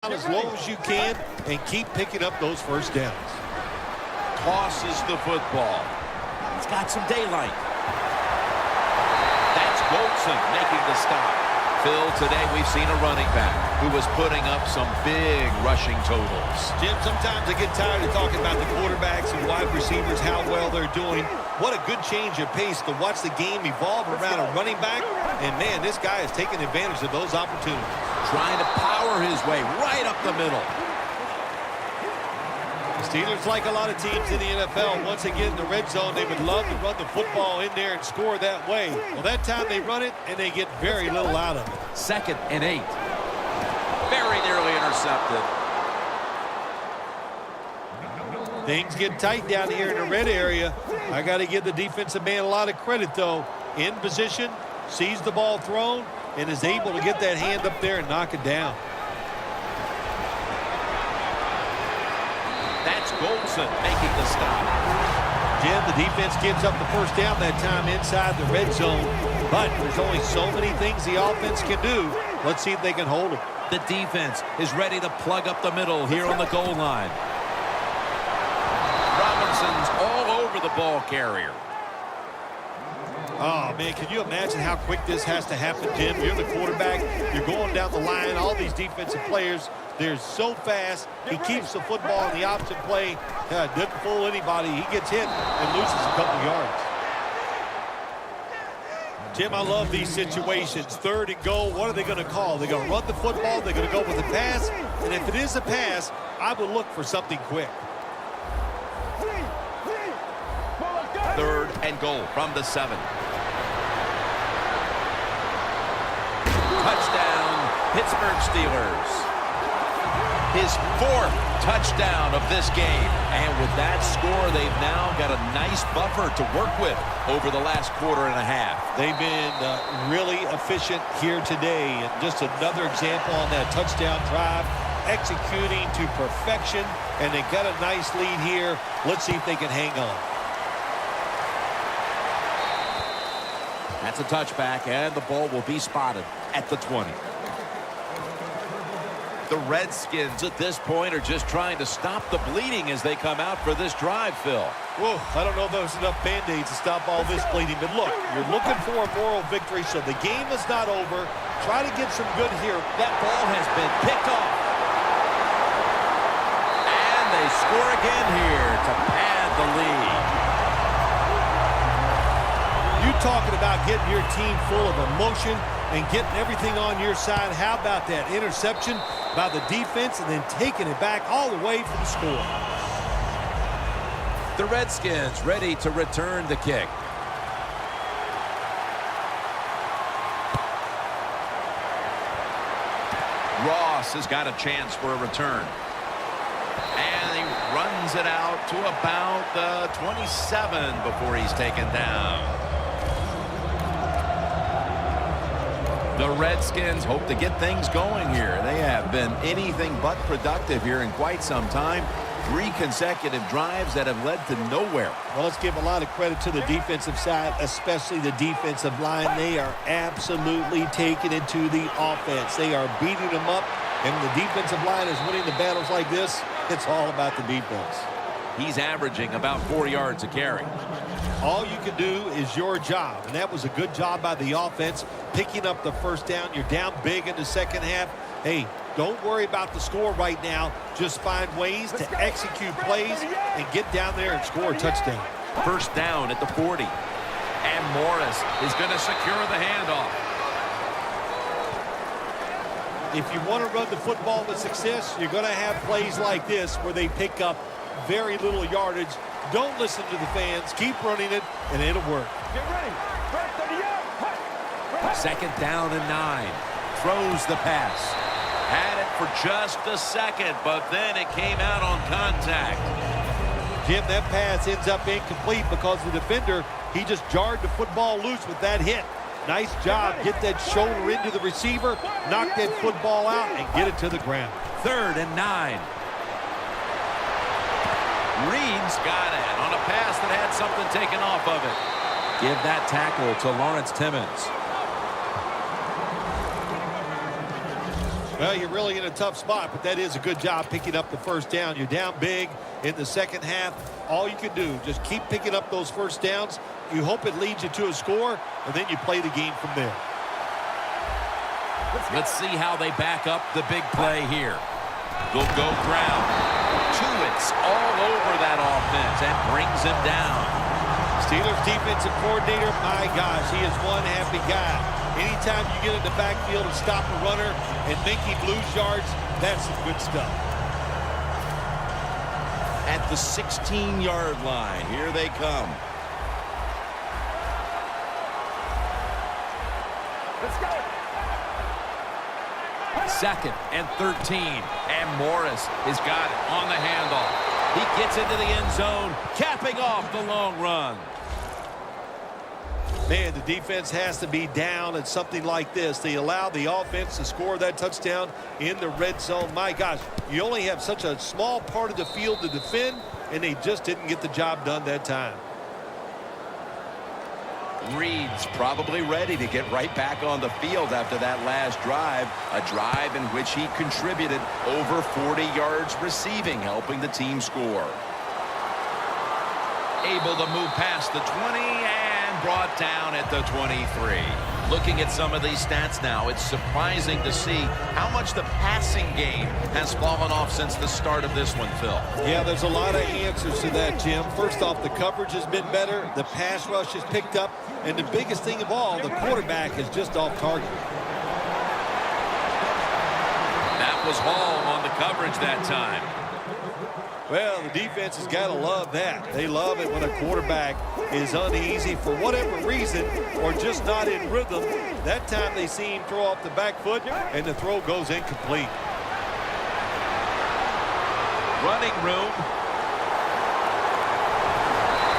as low as you can and keep picking up those first downs. Tosses the football. He's got some daylight. That's Goldson making the stop. Phil, today we've seen a running back who was putting up some big rushing totals. Jim, sometimes I get tired of talking about the quarterbacks and wide receivers, how well they're doing. What a good change of pace to watch the game evolve around a running back. And, man, this guy is taking advantage of those opportunities. Trying to power his way right up the middle. The Steelers, like a lot of teams in the NFL, once they get in the red zone, they would love to run the football in there and score that way. Well, that time they run it, and they get very little out of it. 2nd and 8. Very nearly intercepted. Things get tight down here in the red area. I got to give the defensive man a lot of credit, though. In position, sees the ball thrown, and is able to get that hand up there and knock it down. That's Goldson making the stop. Jim, the defense gives up the first down that time inside the red zone, but there's only so many things the offense can do. Let's see if they can hold it. The defense is ready to plug up the middle here on the goal line. Robinson's all over the ball carrier. Oh, man, can you imagine how quick this has to happen, Jim? You're the quarterback. You're going down the line. All these defensive players, they're so fast. He keeps the football in the option play. Doesn't fool anybody. He gets hit and loses a couple yards. Jim, I love these situations. 3rd and goal. What are they going to call? They're going to run the football. They're going to go with a pass. And if it is a pass, I would look for something quick. 3rd and goal from the 7. Touchdown, Pittsburgh Steelers. His 4th touchdown of this game. And with that score, they've now got a nice buffer to work with over the last quarter and a half. They've been really efficient here today. And just another example on that touchdown drive, executing to perfection. And they got a nice lead here. Let's see if they can hang on. That's a touchback, and the ball will be spotted at the 20. The Redskins at this point are just trying to stop the bleeding as they come out for this drive, Phil. Whoa, I don't know if there's enough Band-Aids to stop all this bleeding, but look, you're looking for a moral victory, so the game is not over. Try to get some good here. That ball has been picked off. And they score again here to pad the lead. You talking about getting your team full of emotion and getting everything on your side. How about that interception by the defense and then taking it back all the way for the score? The Redskins ready to return the kick. Ross has got a chance for a return. And he runs it out to about the 27 before he's taken down. The Redskins hope to get things going here. They have been anything but productive here in quite some time. 3 consecutive drives that have led to nowhere. Well, let's give a lot of credit to the defensive side, especially the defensive line. They are absolutely taking it to the offense. They are beating them up, and the defensive line is winning the battles like this. It's all about the defense. He's averaging about 4 yards a carry. All you can do is your job, and that was a good job by the offense, picking up the first down. You're down big in the second half. Hey, don't worry about the score right now. Just find ways to execute plays and get down there and score a touchdown. First down at the 40. And Morris is going to secure the handoff. If you want to run the football with success, you're going to have plays like this where they pick up very little yardage. Don't listen to the fans. Keep running it, and it'll work. Get ready. 2nd down and 9. Throws the pass. Had it for just a second, but then it came out on contact. Jim, that pass ends up incomplete because the defender, he just jarred the football loose with that hit. Nice job. Get that shoulder into the receiver, knock that football out, and get it to the ground. 3rd and 9. Reed's got it on a pass that had something taken off of it. Give that tackle to Lawrence Timmons. Well, you're really in a tough spot, but that is a good job picking up the first down. You're down big in the second half. All you can do, just keep picking up those first downs. You hope it leads you to a score, and then you play the game from there. Let's see how they back up the big play here. They'll go ground. Tuitt's all over that offense and brings him down. Steelers defensive coordinator, my gosh, he is one happy guy. Anytime you get in the backfield and stop a runner and make him lose yards, that's some good stuff. At the 16-yard line, here they come. Let's go. 2nd and 13, and Morris has got it on the handoff. He gets into the end zone, capping off the long run. Man, the defense has to be down at something like this. They allow the offense to score that touchdown in the red zone. My gosh, you only have such a small part of the field to defend, and they just didn't get the job done that time. Reed's probably ready to get right back on the field after that last drive, a drive in which he contributed over 40 yards receiving, helping the team score. Able to move past the 20 and brought down at the 23. Looking at some of these stats now, it's surprising to see how much the passing game has fallen off since the start of this one, Phil. Yeah, there's a lot of answers to that, Jim. First off, the coverage has been better. The pass rush has picked up. And the biggest thing of all, the quarterback is just off target. That was Hall on the coverage that time. Well, the defense has got to love that. They love it when a quarterback is uneasy for whatever reason or just not in rhythm. That time they see him throw off the back foot, and the throw goes incomplete. Running room.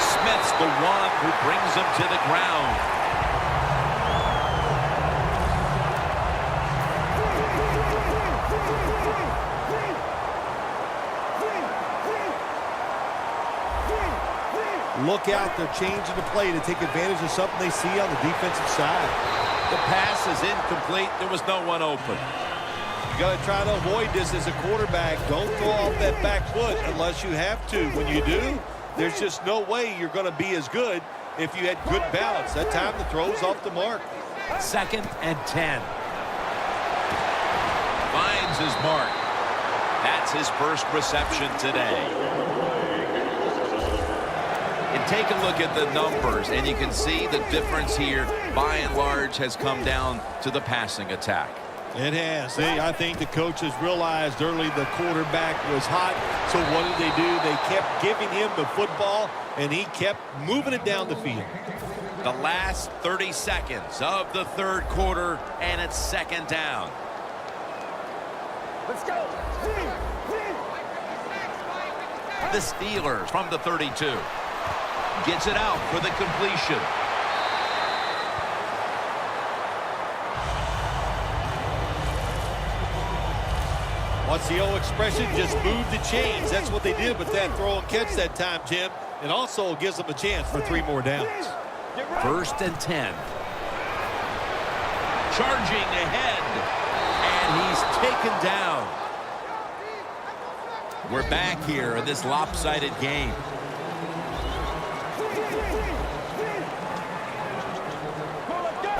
Smith's the one who brings him to the ground. Look out, they're changing the play to take advantage of something they see on the defensive side. The pass is incomplete. There was no one open. You got to try to avoid this as a quarterback. Don't throw off that back foot unless you have to. When you do, there's just no way you're going to be as good if you had good balance. That time the throw's off the mark. 2nd and 10. Finds his mark. That's his first reception today. And take a look at the numbers, and you can see the difference here, by and large, has come down to the passing attack. It has. I think the coaches realized early the quarterback was hot, so what did they do? They kept giving him the football, and he kept moving it down the field. The last 30 seconds of the third quarter, and it's 2nd down. Let's go. The Steelers from the 32. Gets it out for the completion. What's the old expression? Just move the chains. That's what they did with that throw and catch that time, Jim. And also gives them a chance for 3 more downs. 1st and 10. Charging ahead. And he's taken down. We're back here in this lopsided game.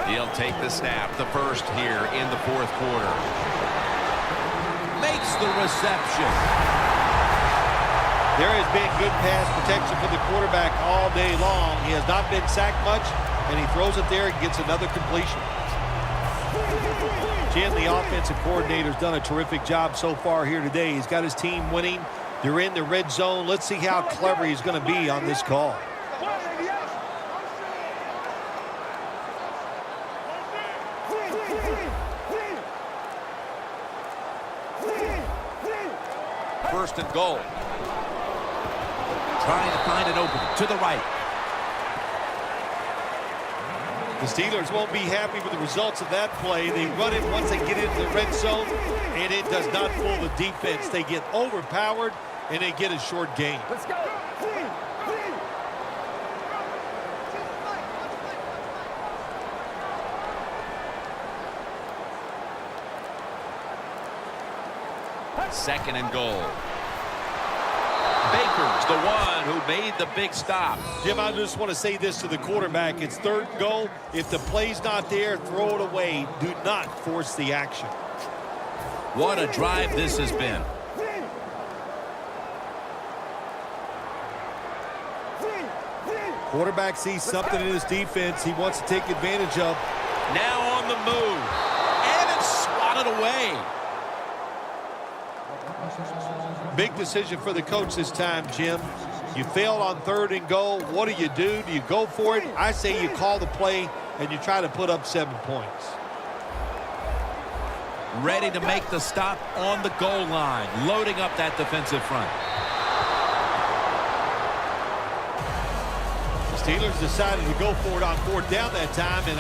He'll take the snap, the first here in the 4th quarter. Makes the reception. There has been good pass protection for the quarterback all day long. He has not been sacked much, and he throws it there and gets another completion. Jim, the offensive coordinator's done a terrific job so far here today. He's got his team winning. They're in the red zone. Let's see how clever he's going to be on this call. First and goal. Trying to find an opening to the right. The Steelers won't be happy with the results of that play. They run it once they get into the red zone, and it does not fool the defense. They get overpowered, and they get a short gain. Let's go. 2nd and goal. Baker's the one who made the big stop. Jim, I just want to say this to the quarterback. It's 3rd and goal. If the play's not there, throw it away. Do not force the action. What a drive this has been. Quarterback sees something in his defense he wants to take advantage of. Now on the move. And it's swatted away. Big decision for the coach this time, Jim. You failed on 3rd and goal. What do? Do you go for it? I say you call the play and you try to put up 7 points. Ready to make the stop on the goal line. Loading up that defensive front. The Steelers decided to go for it on 4th down that time, and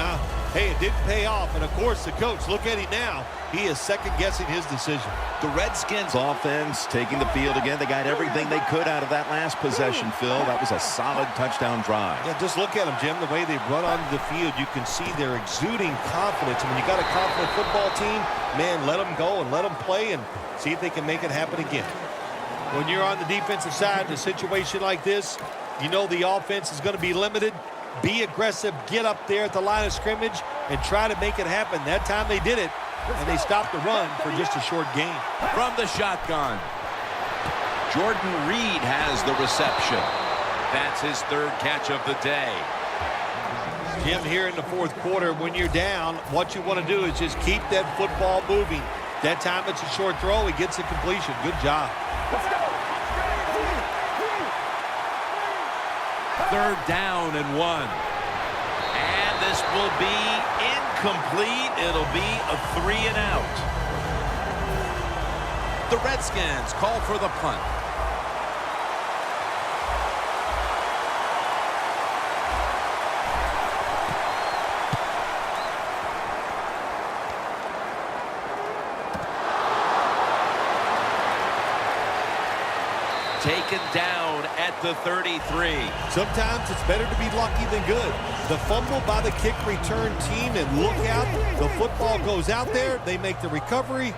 hey, it didn't pay off. And, of course, the coach, look at him now. He is second-guessing his decision. The Redskins offense taking the field again. They got everything they could out of that last possession, Phil. That was a solid touchdown drive. Yeah, just look at them, Jim. The way they run onto the field, you can see they're exuding confidence. And when you got a confident football team, man, let them go and let them play and see if they can make it happen again. When you're on the defensive side in a situation like this, you know the offense is going to be limited. Be aggressive, get up there at the line of scrimmage, and try to make it happen. That time they did it, and they stopped the run for just a short gain. From the shotgun, Jordan Reed has the reception. That's his 3rd catch of the day. Jim, here in the 4th quarter, when you're down, what you want to do is just keep that football moving. That time it's a short throw. He gets a completion. Good job. 3rd down and 1. And this will be incomplete. It'll be a 3 and out. The Redskins call for the punt. Taken down at the 33. Sometimes it's better to be lucky than good. The fumble by the kick return team, and look out, the football goes out there. They make the recovery.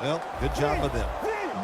Well, good job of them.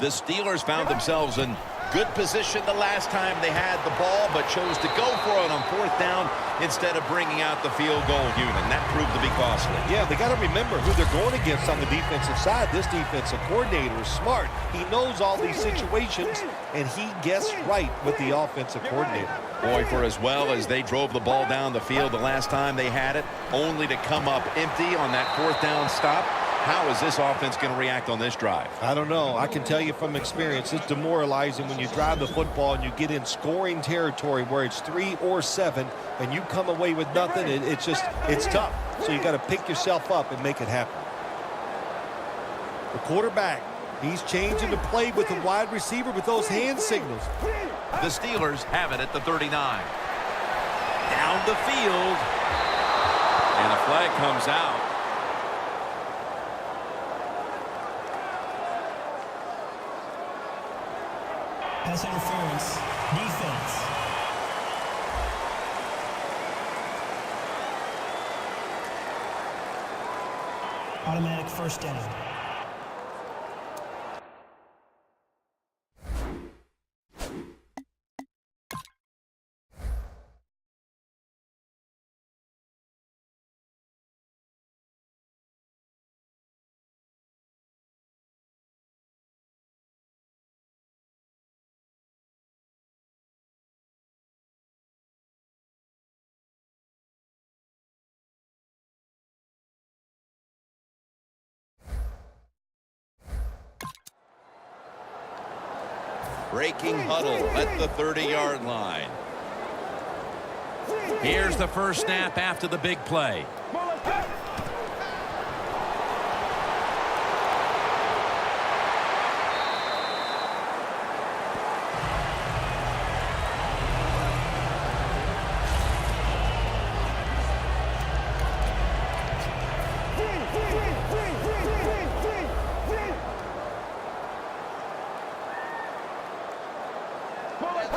The Steelers found themselves in good position the last time they had the ball, but chose to go for it on 4th down instead of bringing out the field goal unit, and that proved to be costly. Yeah, they got to remember who they're going against on the defensive side. This defensive coordinator is smart. He knows all these situations, and he guessed right with the offensive coordinator. Boy, for as well as they drove the ball down the field the last time they had it, only to come up empty on that 4th down stop. How is this offense going to react on this drive? I don't know. I can tell you from experience, it's demoralizing when you drive the football and you get in scoring territory where it's 3 or 7 and you come away with nothing. It's tough. So you got to pick yourself up and make it happen. The quarterback, he's changing the play with the wide receiver with those hand signals. The Steelers have it at the 39. Down the field. And a flag comes out. Pass interference, defense. Automatic 1st down. Breaking huddle at the 30-yard line. Here's the first snap after the big play.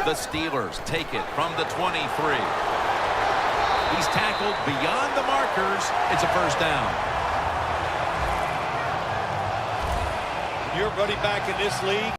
The Steelers take it from the 23. He's tackled beyond the markers. It's a 1st down. You're running back in this league.